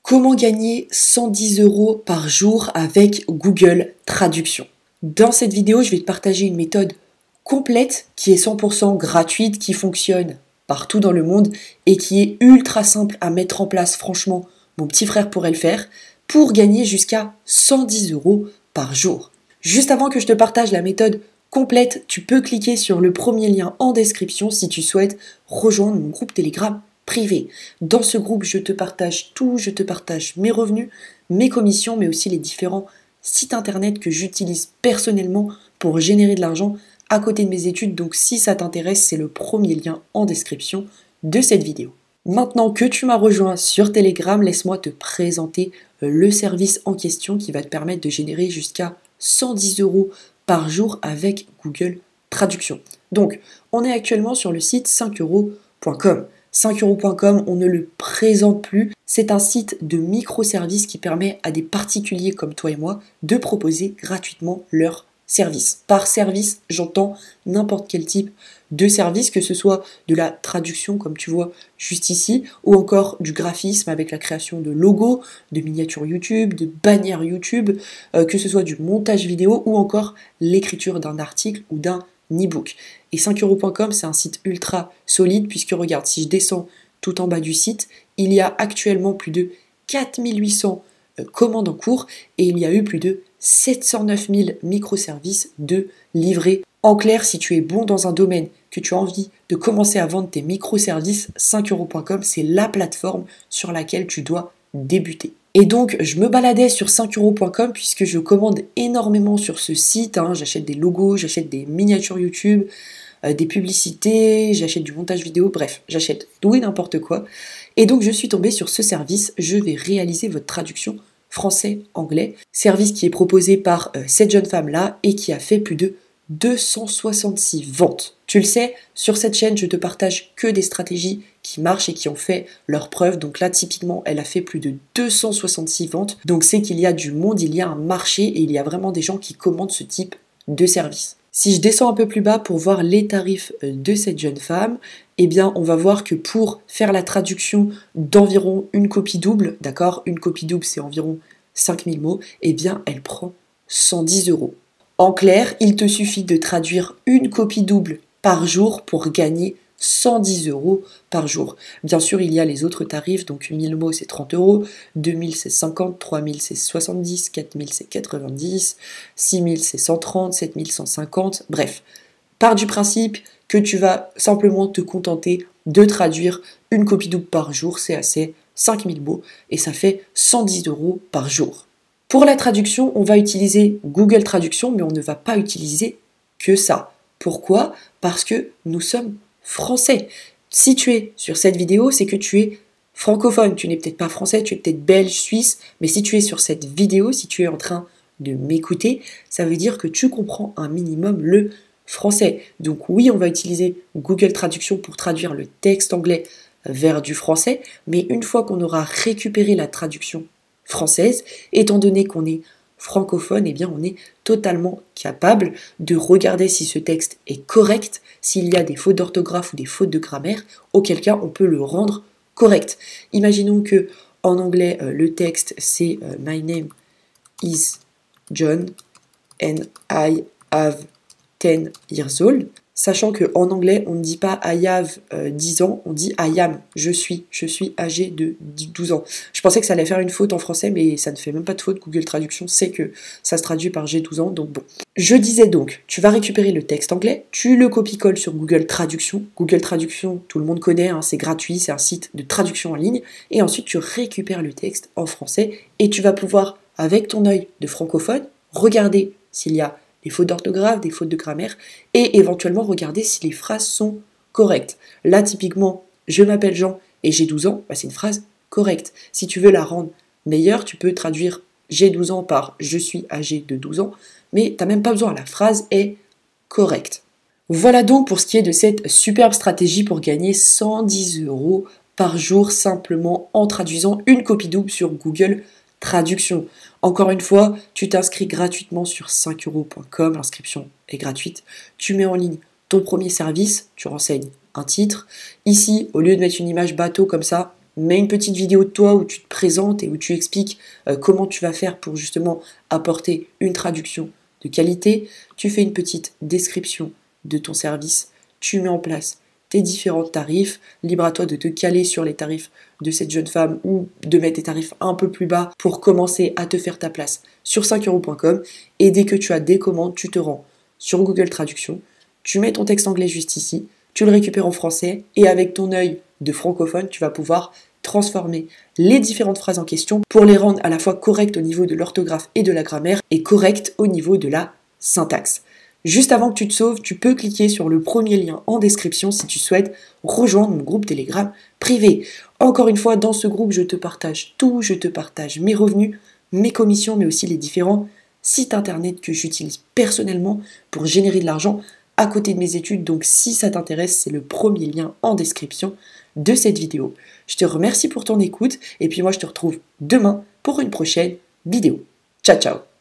Comment gagner 110 € par jour avec Google Traduction? Dans cette vidéo, je vais te partager une méthode complète qui est 100% gratuite, qui fonctionne partout dans le monde et qui est ultra simple à mettre en place. Franchement, mon petit frère pourrait le faire pour gagner jusqu'à 110 € par jour. Juste avant que je te partage la méthode complète, tu peux cliquer sur le premier lien en description si tu souhaites rejoindre mon groupe Telegram privé. Dans ce groupe, je te partage tout, je te partage mes revenus, mes commissions, mais aussi les différents sites internet que j'utilise personnellement pour générer de l'argent à côté de mes études. Donc si ça t'intéresse, c'est le premier lien en description de cette vidéo. Maintenant que tu m'as rejoint sur Telegram, laisse-moi te présenter le service en question qui va te permettre de générer jusqu'à 110 € par jour avec Google Traduction. Donc, on est actuellement sur le site 5euros.com. 5euros.com, on ne le présente plus. C'est un site de microservices qui permet à des particuliers comme toi et moi de proposer gratuitement leurs services. Par service, j'entends n'importe quel type de service, que ce soit de la traduction comme tu vois juste ici, ou encore du graphisme avec la création de logos, de miniatures YouTube, de bannières YouTube, que ce soit du montage vidéo ou encore l'écriture d'un article ou d'un e-book. Et 5euros.com, c'est un site ultra solide puisque regarde, si je descends tout en bas du site, il y a actuellement plus de 4800 commandes en cours et il y a eu plus de 709 000 microservices de livrés. En clair, si tu es bon dans un domaine, que tu as envie de commencer à vendre tes microservices, 5euros.com, c'est la plateforme sur laquelle tu dois débuter. Et donc, je me baladais sur 5euros.com puisque je commande énormément sur ce site. J'achète des logos, j'achète des miniatures YouTube, des publicités, j'achète du montage vidéo, bref, j'achète tout et n'importe quoi. Et donc, je suis tombée sur ce service. Je vais réaliser votre traduction français-anglais. Service qui est proposé par cette jeune femme-là et qui a fait plus de 266 ventes. Tu le sais, sur cette chaîne, je te partage que des stratégies qui marchent et qui ont fait leurs preuves. Donc là, typiquement, elle a fait plus de 266 ventes. Donc c'est qu'il y a du monde, il y a un marché et il y a vraiment des gens qui commandent ce type de service. Si je descends un peu plus bas pour voir les tarifs de cette jeune femme, eh bien, on va voir que pour faire la traduction d'environ une copie double, d'accord, une copie double, c'est environ 5000 mots, eh bien, elle prend 110 €. En clair, il te suffit de traduire une copie double par jour pour gagner 110 € par jour. Bien sûr, il y a les autres tarifs, donc 1000 mots c'est 30 €, 2000 c'est 50, 3000 c'est 70, 4000 c'est 90, 6000 c'est 130, 7000 150, bref. Pars du principe que tu vas simplement te contenter de traduire une copie double par jour, c'est assez, 5000 mots, et ça fait 110 € par jour. Pour la traduction, on va utiliser Google Traduction, mais on ne va pas utiliser que ça. Pourquoi? Parce que nous sommes français. Si tu es sur cette vidéo, c'est que tu es francophone. Tu n'es peut-être pas français, tu es peut-être belge, suisse, mais si tu es sur cette vidéo, si tu es en train de m'écouter, ça veut dire que tu comprends un minimum le français. Donc oui, on va utiliser Google Traduction pour traduire le texte anglais vers du français, mais une fois qu'on aura récupéré la traduction française, étant donné qu'on est francophone, eh bien on est totalement capable de regarder si ce texte est correct, s'il y a des fautes d'orthographe ou des fautes de grammaire, auquel cas on peut le rendre correct. Imaginons que en anglais le texte c'est My name is John and I have 10 years old. Sachant qu'en anglais, on ne dit pas I have 10 ans, on dit I am, je suis âgé de 12 ans. Je pensais que ça allait faire une faute en français, mais ça ne fait même pas de faute. Google Traduction sait que ça se traduit par j'ai 12 ans, donc bon. Je disais donc, tu vas récupérer le texte anglais, tu le copie-colles sur Google Traduction. Google Traduction, tout le monde connaît, c'est gratuit, c'est un site de traduction en ligne. Et ensuite, tu récupères le texte en français et tu vas pouvoir, avec ton œil de francophone, regarder s'il y a des fautes d'orthographe, des fautes de grammaire, et éventuellement regarder si les phrases sont correctes. Là, typiquement, je m'appelle Jean et j'ai 12 ans, c'est une phrase correcte. Si tu veux la rendre meilleure, tu peux traduire j'ai 12 ans par je suis âgé de 12 ans, mais tu n'as même pas besoin, la phrase est correcte. Voilà donc pour ce qui est de cette superbe stratégie pour gagner 110 € par jour simplement en traduisant une copie double sur Google Traduction. Encore une fois, tu t'inscris gratuitement sur 5euros.com, l'inscription est gratuite. Tu mets en ligne ton premier service, tu renseignes un titre. Ici, au lieu de mettre une image bateau comme ça, mets une petite vidéo de toi où tu te présentes et où tu expliques comment tu vas faire pour justement apporter une traduction de qualité. Tu fais une petite description de ton service, tu mets en place tes différents tarifs, libre à toi de te caler sur les tarifs de cette jeune femme ou de mettre des tarifs un peu plus bas pour commencer à te faire ta place sur 5euros.com. Et dès que tu as des commandes, tu te rends sur Google Traduction, tu mets ton texte anglais juste ici, tu le récupères en français et avec ton œil de francophone, tu vas pouvoir transformer les différentes phrases en question pour les rendre à la fois correctes au niveau de l'orthographe et de la grammaire et correctes au niveau de la syntaxe. Juste avant que tu te sauves, tu peux cliquer sur le premier lien en description si tu souhaites rejoindre mon groupe Telegram privé. Encore une fois, dans ce groupe, je te partage tout, je te partage mes revenus, mes commissions, mais aussi les différents sites internet que j'utilise personnellement pour générer de l'argent à côté de mes études. Donc si ça t'intéresse, c'est le premier lien en description de cette vidéo. Je te remercie pour ton écoute et puis moi je te retrouve demain pour une prochaine vidéo. Ciao ciao.